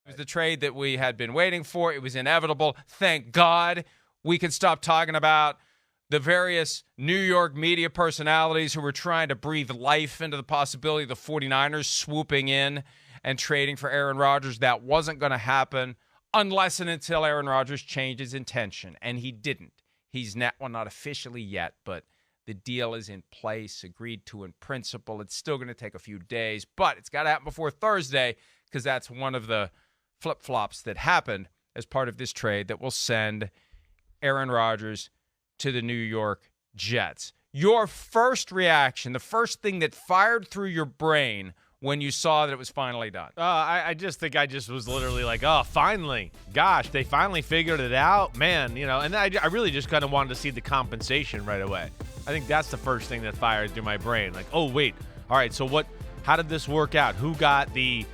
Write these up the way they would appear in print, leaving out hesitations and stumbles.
It was the trade that we had been waiting for. It was inevitable. Thank God we could stop talking about the various New York media personalities who were trying to breathe life into the possibility of the 49ers swooping in and trading for Aaron Rodgers. That wasn't going to happen unless and until Aaron Rodgers changed his intention, and he didn't. He's not, well, not officially yet, but the deal is in place, agreed to in principle. It's still going to take a few days, but it's got to happen before Thursday because that's one of the flip-flops that happened as part of this trade that will send Aaron Rodgers to the New York Jets. Your first reaction, the first thing that fired through your brain when you saw that it was finally done? I just think I just was literally like, oh, finally. Gosh, they finally figured it out. Man, you know, and I really just kind of wanted to see the compensation right away. I think that's the first thing that fired through my brain. Like, oh, wait. All right, so how did this work out? Who got the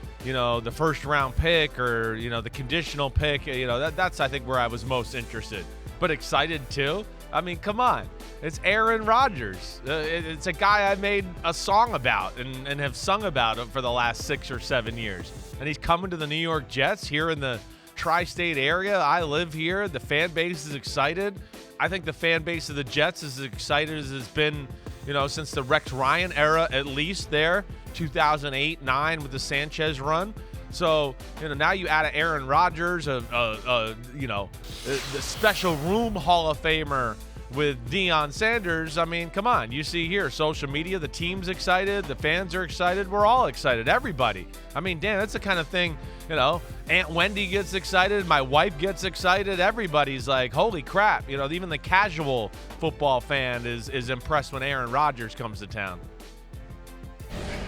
first round pick or, the conditional pick? That's, I think, where I was most interested. But excited, too. I mean, come on. It's Aaron Rodgers. It's a guy I made a song about and have sung about for the last 6 or 7 years. And he's coming to the New York Jets here in the tri-state area. I live here. The fan base is excited. I think the fan base of the Jets is as excited as it's been, since the Rex Ryan era, at least there, 2008-9 with the Sanchez run. So, now you add Aaron Rodgers, the special room Hall of Famer with Deion Sanders. I mean, come on. You see here, social media, the team's excited, the fans are excited, we're all excited, everybody. I mean, Dan, that's the kind of thing, Aunt Wendy gets excited, my wife gets excited, everybody's like, holy crap. Even the casual football fan is impressed when Aaron Rodgers comes to town.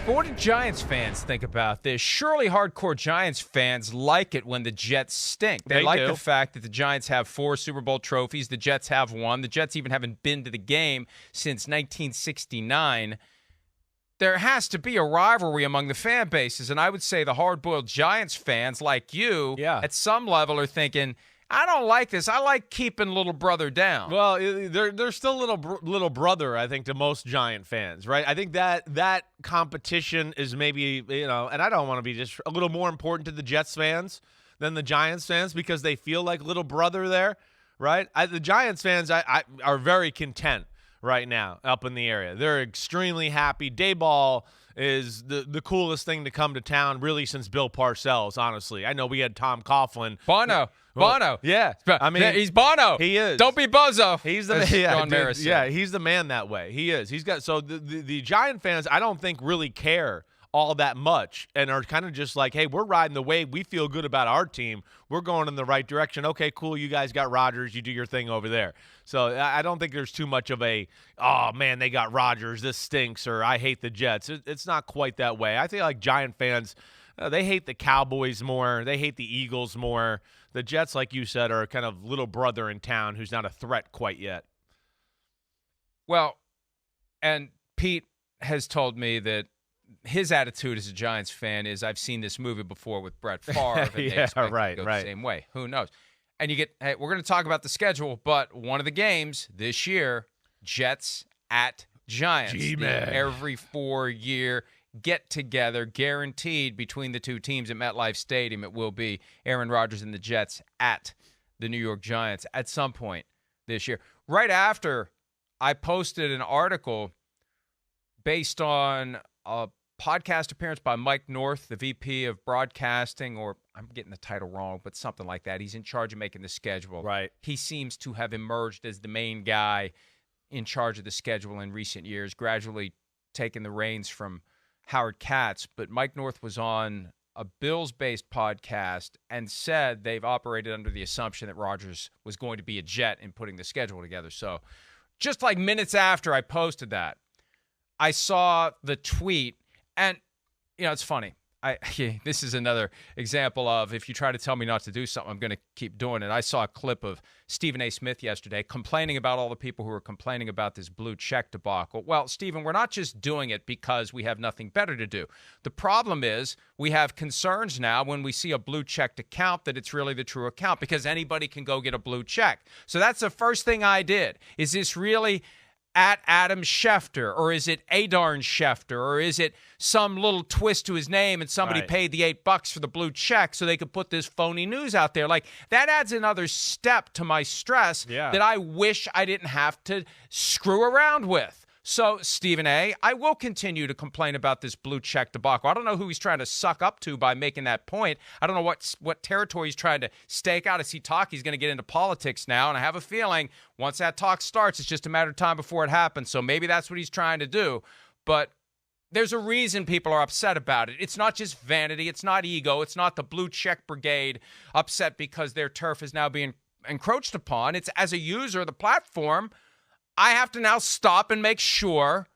But what do Giants fans think about this? Surely hardcore Giants fans like it when the Jets stink. They like the fact that the Giants have 4 Super Bowl trophies. The Jets have 1. The Jets even haven't been to the game since 1969. There has to be a rivalry among the fan bases, and I would say the hard-boiled Giants fans like you at some level are thinking, I don't like this. I like keeping little brother down. Well, they're still little brother, I think, to most Giant fans, right? I think that competition is maybe, and I don't want to be just a little more important to the Jets fans than the Giants fans because they feel like little brother there, right? The Giants fans are very content right now up in the area. They're extremely happy. Dayball is the coolest thing to come to town really since Bill Parcells, honestly. I know we had Tom Coughlin. Bono. Yeah. I mean, he's Bono. He is. Don't be Buzzo. He's the man. He's the man that way. He is. He's got the Giant fans, I don't think really care all that much and are kind of just like, hey, we're riding the wave. We feel good about our team. We're going in the right direction. Okay, cool. You guys got Rodgers. You do your thing over there. So I don't think there's too much of a, oh, man, they got Rodgers. This stinks, or I hate the Jets. It's not quite that way. I think like Giant fans, they hate the Cowboys more. They hate the Eagles more. The Jets, like you said, are kind of little brother in town who's not a threat quite yet. Well, and Pete has told me that his attitude as a Giants fan is, I've seen this movie before with Brett Favre, and they expect to go the same way. Who knows? And you get, hey, we're going to talk about the schedule, but one of the games this year, Jets at Giants. G-Man. Every 4-year get-together guaranteed between the two teams at MetLife Stadium. It will be Aaron Rodgers and the Jets at the New York Giants at some point this year. Right after I posted an article based on a podcast appearance by Mike North, the VP of broadcasting, or I'm getting the title wrong, but something like that. He's in charge of making the schedule. Right. He seems to have emerged as the main guy in charge of the schedule in recent years, gradually taking the reins from Howard Katz. But Mike North was on a Bills-based podcast and said they've operated under the assumption that Rodgers was going to be a Jet in putting the schedule together. So just like minutes after I posted that, I saw the tweet, and, it's funny. This is another example of if you try to tell me not to do something, I'm going to keep doing it. I saw a clip of Stephen A. Smith yesterday complaining about all the people who were complaining about this blue check debacle. Well, Stephen, we're not just doing it because we have nothing better to do. The problem is we have concerns now when we see a blue checked account that it's really the true account because anybody can go get a blue check. So that's the first thing I did. Is this really at Adam Schefter, or is it Adarn Schefter, or is it some little twist to his name and somebody paid the $8 for the blue check so they could put this phony news out there? Like, that adds another step to my stress that I wish I didn't have to screw around with. So, Stephen A., I will continue to complain about this blue check debacle. I don't know who he's trying to suck up to by making that point. I don't know what territory he's trying to stake out. As he talks, he's going to get into politics now, and I have a feeling once that talk starts, it's just a matter of time before it happens. So maybe that's what he's trying to do. But there's a reason people are upset about it. It's not just vanity. It's not ego. It's not the blue check brigade upset because their turf is now being encroached upon. It's, as a user of the platform, I have to now stop and make sure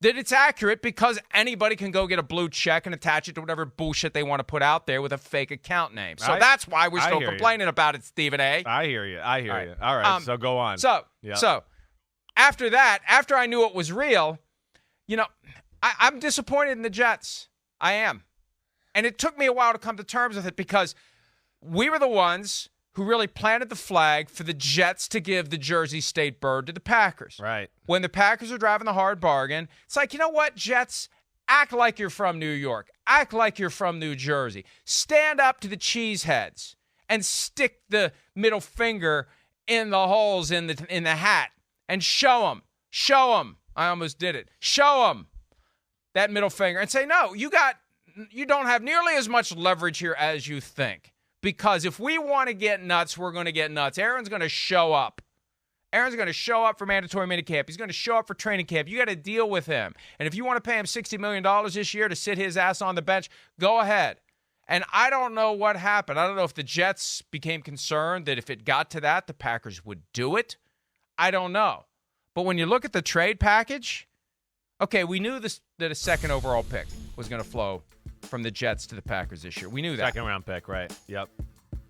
that it's accurate, because anybody can go get a blue check and attach it to whatever bullshit they want to put out there with a fake account name. So that's why we're still complaining about it, Stephen A. I hear you. All right, so go on. So after that, after I knew it was real, I'm disappointed in the Jets. I am. And it took me a while to come to terms with it, because we were the ones who really planted the flag for the Jets to give the Jersey State bird to the Packers. Right. When the Packers are driving the hard bargain, it's like, you know what, Jets? Act like you're from New York. Act like you're from New Jersey. Stand up to the cheeseheads and stick the middle finger in the holes in the hat and show them. Show them. I almost did it. Show them that middle finger and say, no, you don't have nearly as much leverage here as you think. Because if we want to get nuts, we're going to get nuts. Aaron's going to show up. Aaron's going to show up for mandatory minicamp. He's going to show up for training camp. You got to deal with him. And if you want to pay him $60 million this year to sit his ass on the bench, go ahead. And I don't know what happened. I don't know if the Jets became concerned that if it got to that, the Packers would do it. I don't know. But when you look at the trade package, okay, we knew that a second overall pick was going to flow from the Jets to the Packers this year. We knew that. Second round pick, right. Yep.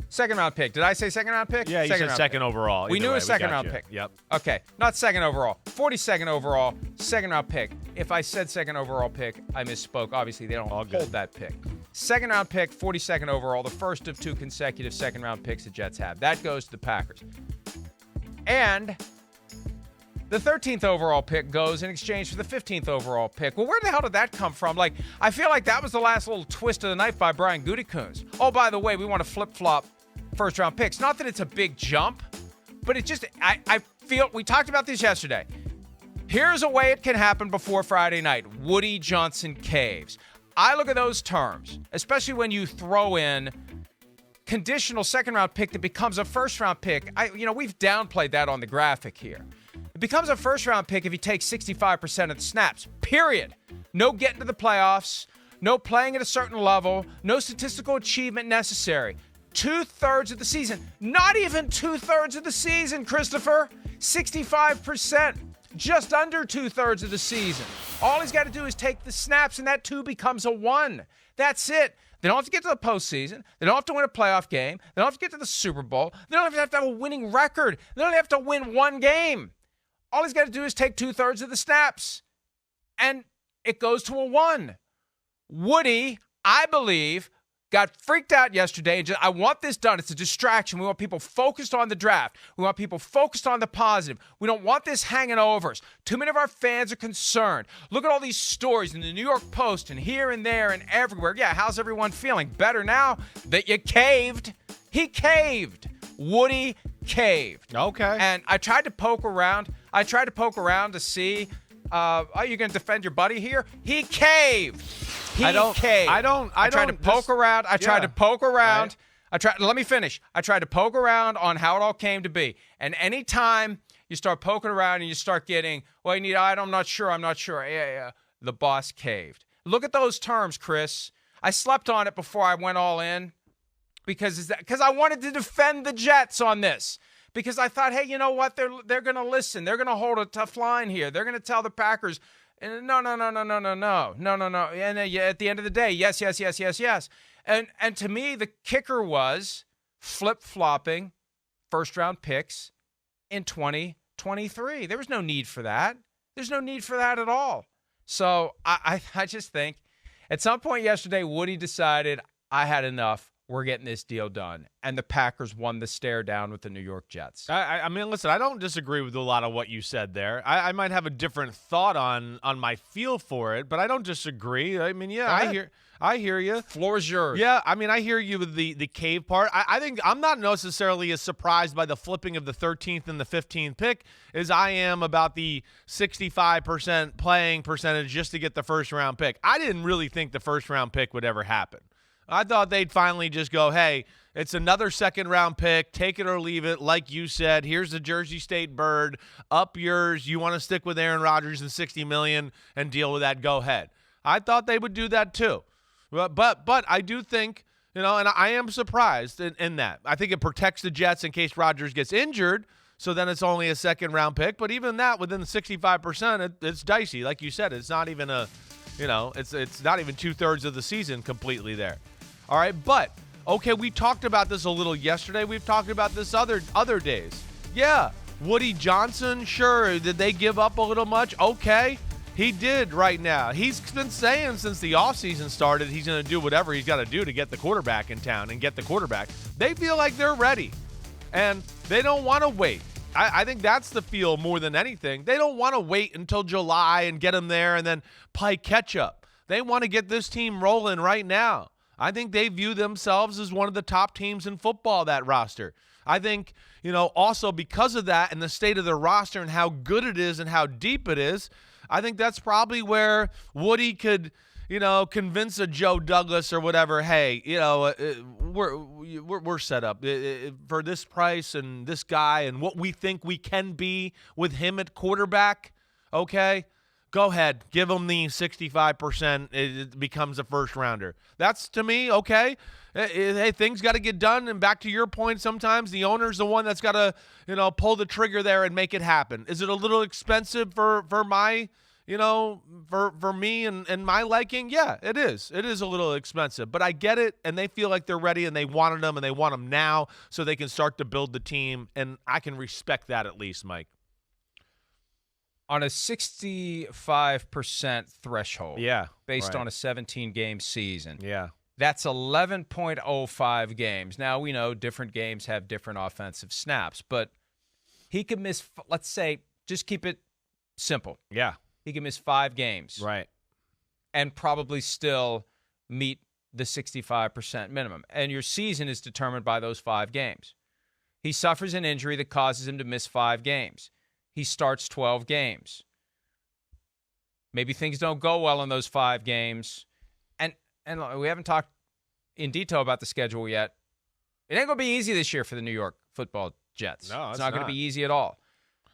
Second round pick. Did I say second round pick? Yeah, you said second overall. We knew a second round pick. Yep. Okay, not second overall. 42nd overall, second round pick. If I said second overall pick, I misspoke. Obviously, they don't hold that pick. Second round pick, 42nd overall, the first of two consecutive second round picks the Jets have. That goes to the Packers. And the 13th overall pick goes in exchange for the 15th overall pick. Well, where the hell did that come from? Like, I feel like that was the last little twist of the knife by Brian Gutekunst. Oh, by the way, we want to flip-flop first-round picks. Not that it's a big jump, but it just, I feel, we talked about this yesterday. Here's a way it can happen before Friday night. Woody Johnson caves. I look at those terms, especially when you throw in conditional second-round pick that becomes a first-round pick. We've downplayed that on the graphic here. It becomes a first-round pick if you take 65% of the snaps, period. No getting to the playoffs, no playing at a certain level, no statistical achievement necessary. 2/3 of the season. Not even 2/3 of the season, Christopher. 65%. Just under 2/3 of the season. All he's got to do is take the snaps, and that 2 becomes a 1. That's it. They don't have to get to the postseason. They don't have to win a playoff game. They don't have to get to the Super Bowl. They don't have to have a winning record. They don't have to win one game. All he's got to do is take 2/3 of the snaps, and it goes to a 1. Woody, I believe, got freaked out yesterday. And I want this done. It's a distraction. We want people focused on the draft. We want people focused on the positive. We don't want this hanging over us. Too many of our fans are concerned. Look at all these stories in the New York Post and here and there and everywhere. Yeah, how's everyone feeling? Better now that you caved. He caved. Woody caved. Okay. And I tried to poke around. To see, are you going to defend your buddy here? He caved. He caved. I tried to poke around. Let me finish. I tried to poke around on how it all came to be. And anytime you start poking around and you start getting, well, you need, I'm not sure. Yeah. The boss caved. Look at those terms, Chris. I slept on it before I went all in because I wanted to defend the Jets on this. Because I thought, hey, you know what? They're going to listen. They're going to hold a tough line here. They're going to tell the Packers, no. And at the end of the day, yes. And to me, the kicker was flip-flopping first-round picks in 2023. There was no need for that. There's no need for that at all. So I just think at some point yesterday, Woody decided I had enough. we're getting this deal done. And the Packers won the stare down with the New York Jets. I mean, listen, I don't disagree with a lot of what you said there. I might have a different thought on my feel for it, but I don't disagree. I mean, yeah, I hear you. Floor is yours. Yeah, I mean, I hear you with the cave part. I think I'm not necessarily as surprised by the flipping of the 13th and the 15th pick as I am about the 65% playing percentage just to get the first-round pick. I didn't really think the first-round pick would ever happen. I thought they'd finally just go, hey, it's another second-round pick, take it or leave it. Like you said, here's the Jersey State bird, up yours. You want to stick with Aaron Rodgers and $60 million and deal with that, go ahead. I thought they would do that too. But I do think, and I am surprised in that. I think it protects the Jets in case Rodgers gets injured, so then it's only a second-round pick. But even that, within the 65%, it's dicey. Like you said, it's not even it's not even two-thirds of the season completely there. All right, but, okay, we talked about this a little yesterday. We've talked about this other days. Yeah, Woody Johnson, sure, did they give up a little much? Okay, he did right now. He's been saying since the offseason started he's going to do whatever he's got to do to get the quarterback in town and get the quarterback. They feel like they're ready, and they don't want to wait. I think that's the feel more than anything. They don't want to wait until July and get him there and then play catch-up. They want to get this team rolling right now. I think they view themselves as one of the top teams in football, that roster. I think, also because of that and the state of their roster and how good it is and how deep it is, I think that's probably where Woody could, convince a Joe Douglas or whatever, hey, we're set up for this price and this guy and what we think we can be with him at quarterback, okay? Go ahead, give him the 65%. It becomes a first rounder. That's, to me, okay. Hey, things got to get done. And back to your point, sometimes the owner's the one that's got to, pull the trigger there and make it happen. Is it a little expensive for my, for me and my liking? Yeah, it is. It is a little expensive, but I get it. And they feel like they're ready and they wanted them and they want them now so they can start to build the team. And I can respect that at least, Mike. On a 65% threshold, based on a 17-game season, that's 11.05 games. Now, we know different games have different offensive snaps, but he could miss, let's say, just keep it simple. Yeah. He could miss 5 games. Right. And probably still meet the 65% minimum. And your season is determined by those 5 games. He suffers an injury that causes him to miss 5 games. He starts 12 games. Maybe things don't go well in those 5 games. And we haven't talked in detail about the schedule yet. It ain't going to be easy this year for the New York football Jets. No, it's not going to be easy at all.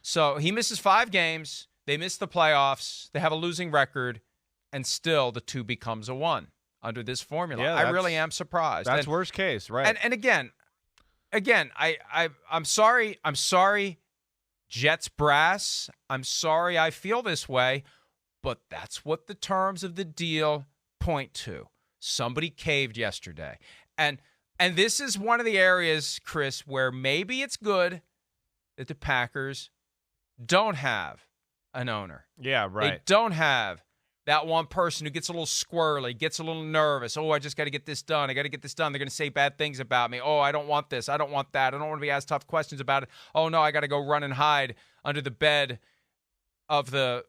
So he misses 5 games. They miss the playoffs. They have a losing record. And still the 2 becomes a 1 under this formula. Yeah, I really am surprised. That's worst case, right? And again, I'm sorry. Jets brass, I'm sorry I feel this way, but that's what the terms of the deal point to. Somebody caved yesterday. And this is one of the areas, Chris, where maybe it's good that the Packers don't have an owner. Yeah, right. They don't have that one person who gets a little squirrely, gets a little nervous. Oh, I just got to get this done. I got to get this done. They're going to say bad things about me. Oh, I don't want this. I don't want that. I don't want to be asked tough questions about it. Oh, no, I got to go run and hide under the bed of the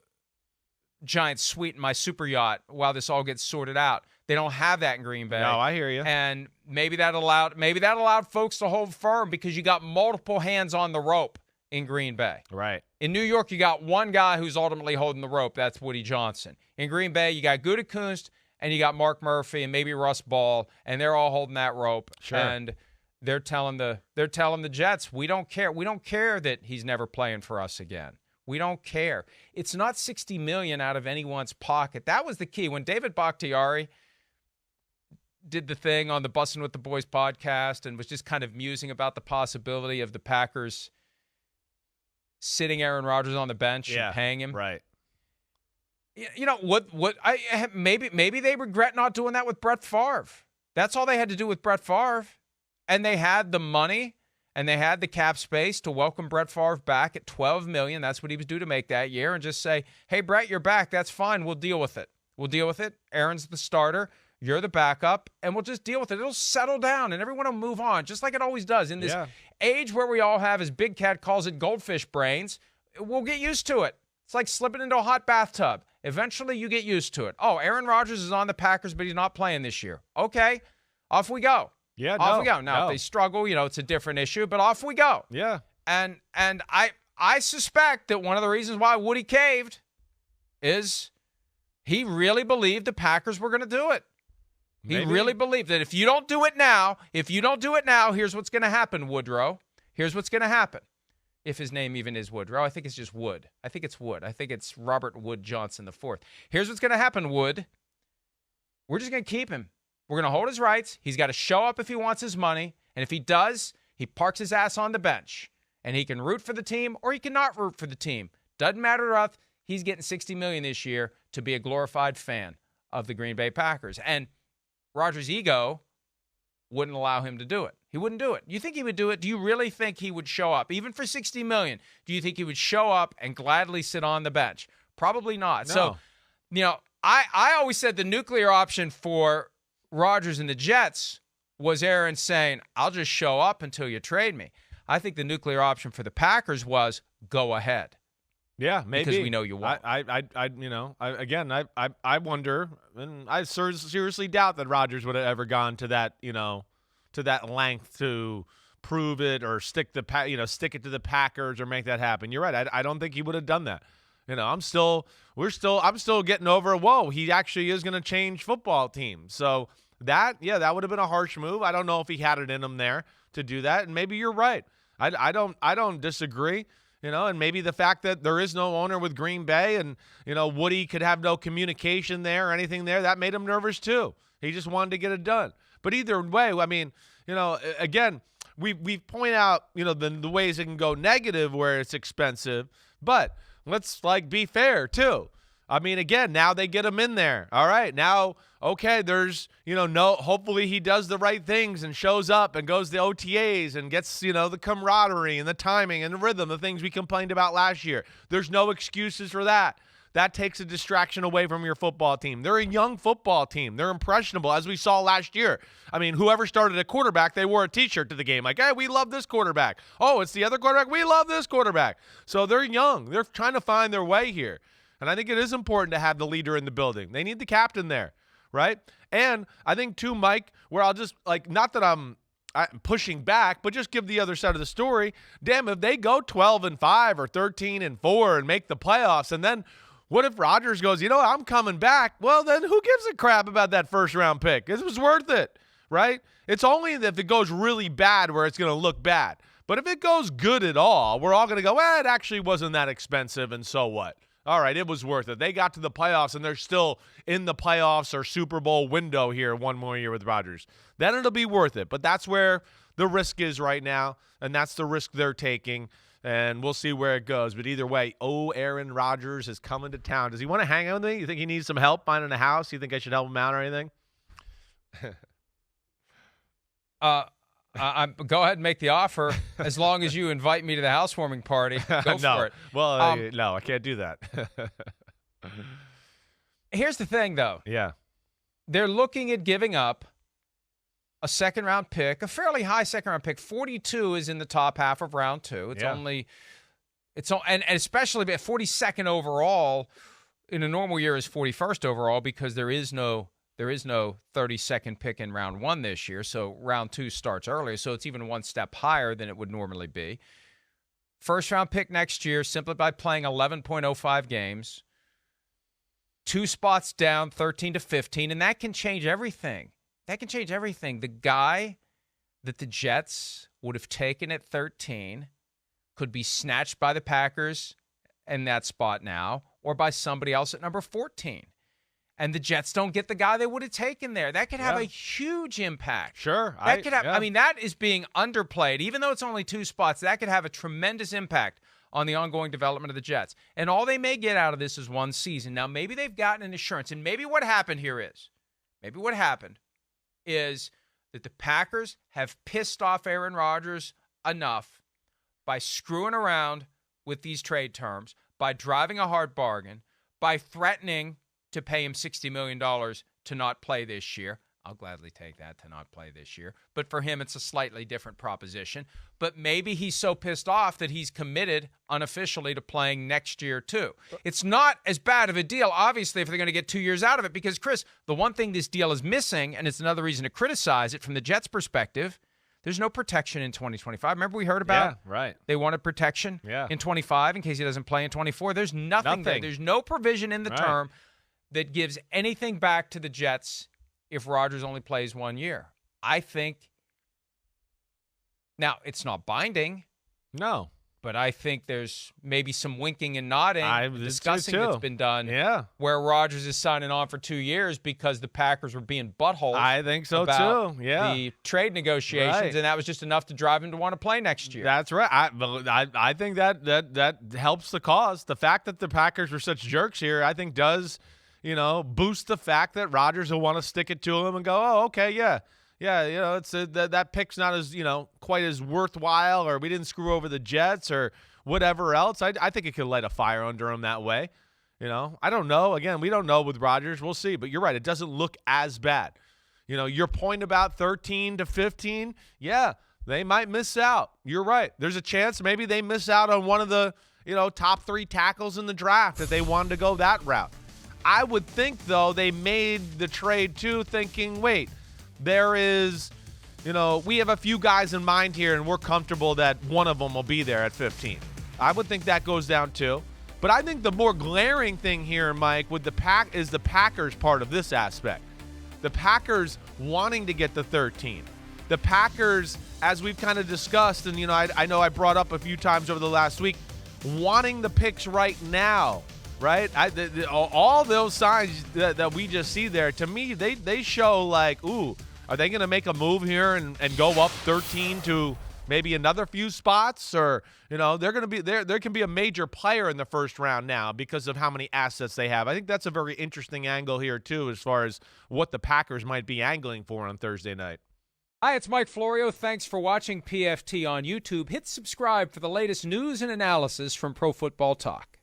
giant suite in my super yacht while this all gets sorted out. They don't have that in Green Bay. No, I hear you. And maybe that allowed folks to hold firm because you got multiple hands on the rope in Green Bay. Right. In New York, you got one guy who's ultimately holding the rope. That's Woody Johnson. In Green Bay, you got Gutekunst and you got Mark Murphy and maybe Russ Ball, and they're all holding that rope. Sure. And they're telling the Jets, we don't care. We don't care that he's never playing for us again. We don't care. It's not $60 million out of anyone's pocket. That was the key. When David Bakhtiari did the thing on the Bussin' with the Boys podcast and was just kind of musing about the possibility of the Packers sitting Aaron Rodgers on the bench and paying him. Right. You know maybe they regret not doing that with Brett Favre. That's all they had to do with Brett Favre. And they had the money and they had the cap space to welcome Brett Favre back at $12 million. That's what he was due to make that year, and just say, hey, Brett, you're back. That's fine. We'll deal with it. Aaron's the starter. You're the backup, and we'll just deal with it. It'll settle down, and everyone will move on, just like it always does. In this age where we all have, as Big Cat calls it, goldfish brains, we'll get used to it. It's like slipping into a hot bathtub. Eventually, you get used to it. Oh, Aaron Rodgers is on the Packers, but he's not playing this year. Okay, off we go. Yeah, off we go. Now, if they struggle, it's a different issue, but off we go. Yeah. And I suspect that one of the reasons why Woody caved is he really believed the Packers were going to do it. He really believed that if you don't do it now, here's what's going to happen, Woodrow. Here's what's going to happen. If his name even is Woodrow. I think it's just Wood. I think it's Wood. I think it's Robert Wood Johnson IV. Here's what's going to happen, Wood. We're just going to keep him. We're going to hold his rights. He's got to show up if he wants his money. And if he does, he parks his ass on the bench. And he can root for the team or he cannot root for the team. Doesn't matter to us. He's getting $60 million this year to be a glorified fan of the Green Bay Packers. And Rodgers' ego wouldn't allow him to do it. He wouldn't do it. You think he would do it? Do you really think he would show up? Even for $60 million, do you think he would show up and gladly sit on the bench? Probably not. No. So, I always said the nuclear option for Rodgers and the Jets was Aaron saying, I'll just show up until you trade me. I think the nuclear option for the Packers was go ahead. Yeah, maybe. Because we know you won't. I wonder, and I seriously doubt that Rodgers would have ever gone to that, to that length to prove it or stick it to the Packers or make that happen. You're right. I don't think he would have done that. I'm still getting over, whoa, he actually is going to change football teams. So that would have been a harsh move. I don't know if he had it in him there to do that. And maybe you're right. I don't disagree. And maybe the fact that there is no owner with Green Bay and, Woody could have no communication there or anything there, that made him nervous too. He just wanted to get it done. But either way, I mean, again, we point out, the ways it can go negative where it's expensive, but let's be fair too. I mean, again, now they get him in there. All right. Now, okay, there's, hopefully he does the right things and shows up and goes to OTAs and gets, the camaraderie and the timing and the rhythm, the things we complained about last year. There's no excuses for that. That takes a distraction away from your football team. They're a young football team. They're impressionable, as we saw last year. I mean, whoever started a quarterback, they wore a T-shirt to the game. Like, hey, we love this quarterback. Oh, it's the other quarterback. We love this quarterback. So they're young. They're trying to find their way here. And I think it is important to have the leader in the building. They need the captain there, right? And I think, too, Mike, where I'll just, not that I'm pushing back, but just give the other side of the story. Damn, if they go 12-5 or 13-4 and make the playoffs, and then what if Rodgers goes, I'm coming back? Well, then who gives a crap about that first-round pick? It was worth it, right? It's only if it goes really bad where it's going to look bad. But if it goes good at all, we're all going to go, it actually wasn't that expensive, and so what? All right, it was worth it. They got to the playoffs, and they're still in the playoffs or Super Bowl window here one more year with Rodgers. Then it'll be worth it. But that's where the risk is right now, and that's the risk they're taking, and we'll see where it goes. But either way, Aaron Rodgers is coming to town. Does he want to hang out with me? You think he needs some help finding a house? You think I should help him out or anything? Go ahead and make the offer as long as you invite me to the housewarming party. Go for it. Well, no, I can't do that. Here's the thing, though. Yeah. They're looking at giving up a second-round pick, a fairly high second-round pick. 42 is in the top half of round 2. And especially at 42nd overall in a normal year is 41st overall because there is no 32nd pick in round 1 this year, so round 2 starts earlier, so it's even one step higher than it would normally be. First-round pick next year simply by playing 11.05 games. 2 spots down, 13-15, and that can change everything. The guy that the Jets would have taken at 13 could be snatched by the Packers in that spot now or by somebody else at number 14. And the Jets don't get the guy they would have taken there. That could have a huge impact. Sure. I mean, that is being underplayed. Even though it's only 2 spots, that could have a tremendous impact on the ongoing development of the Jets. And all they may get out of this is 1 season. Now, maybe they've gotten an assurance. And maybe what happened is that the Packers have pissed off Aaron Rodgers enough by screwing around with these trade terms, by driving a hard bargain, by threatening to pay him $60 million to not play this year. I'll gladly take that, to not play this year. But for him, it's a slightly different proposition. But maybe he's so pissed off that he's committed unofficially to playing next year too. It's not as bad of a deal, obviously, if they're going to get 2 years out of it. Because, Chris, the one thing this deal is missing, and it's another reason to criticize it from the Jets' perspective, there's no protection in 2025. Remember we heard about they wanted protection in 25 in case he doesn't play in 24. There's nothing there. There's no provision in the term that gives anything back to the Jets if Rodgers only plays 1 year. I think, now, it's not binding. No. But I think there's maybe some winking and nodding, discussing that's been done, where Rodgers is signing on for 2 years because the Packers were being buttholes. I think so, about too. Yeah. the trade negotiations, and that was just enough to drive him to want to play next year. That's right. I think that helps the cause. The fact that the Packers were such jerks here, I think, does boost the fact that Rodgers will want to stick it to him and go, oh, okay, yeah, it's that pick's not as quite as worthwhile, or we didn't screw over the Jets or whatever else. I think it could light a fire under him that way. I don't know. Again, we don't know with Rodgers. We'll see. But you're right. It doesn't look as bad. Your point about 13 to 15, they might miss out. You're right. There's a chance maybe they miss out on one of the top 3 tackles in the draft if they wanted to go that route. I would think, though, they made the trade, too, thinking, wait, there is, we have a few guys in mind here, and we're comfortable that one of them will be there at 15. I would think that goes down, too. But I think the more glaring thing here, Mike, with the Packers part of this aspect. The Packers wanting to get the 13. The Packers, as we've kind of discussed, and, I know I brought up a few times over the last week, wanting the picks right now. Right? All those signs that we just see there, to me, they show like, ooh, are they going to make a move here and go up 13 to maybe another few spots? Or, they're going to be there can be a major player in the first round now because of how many assets they have. I think that's a very interesting angle here, too, as far as what the Packers might be angling for on Thursday night. Hi, it's Mike Florio. Thanks for watching PFT on YouTube. Hit subscribe for the latest news and analysis from Pro Football Talk.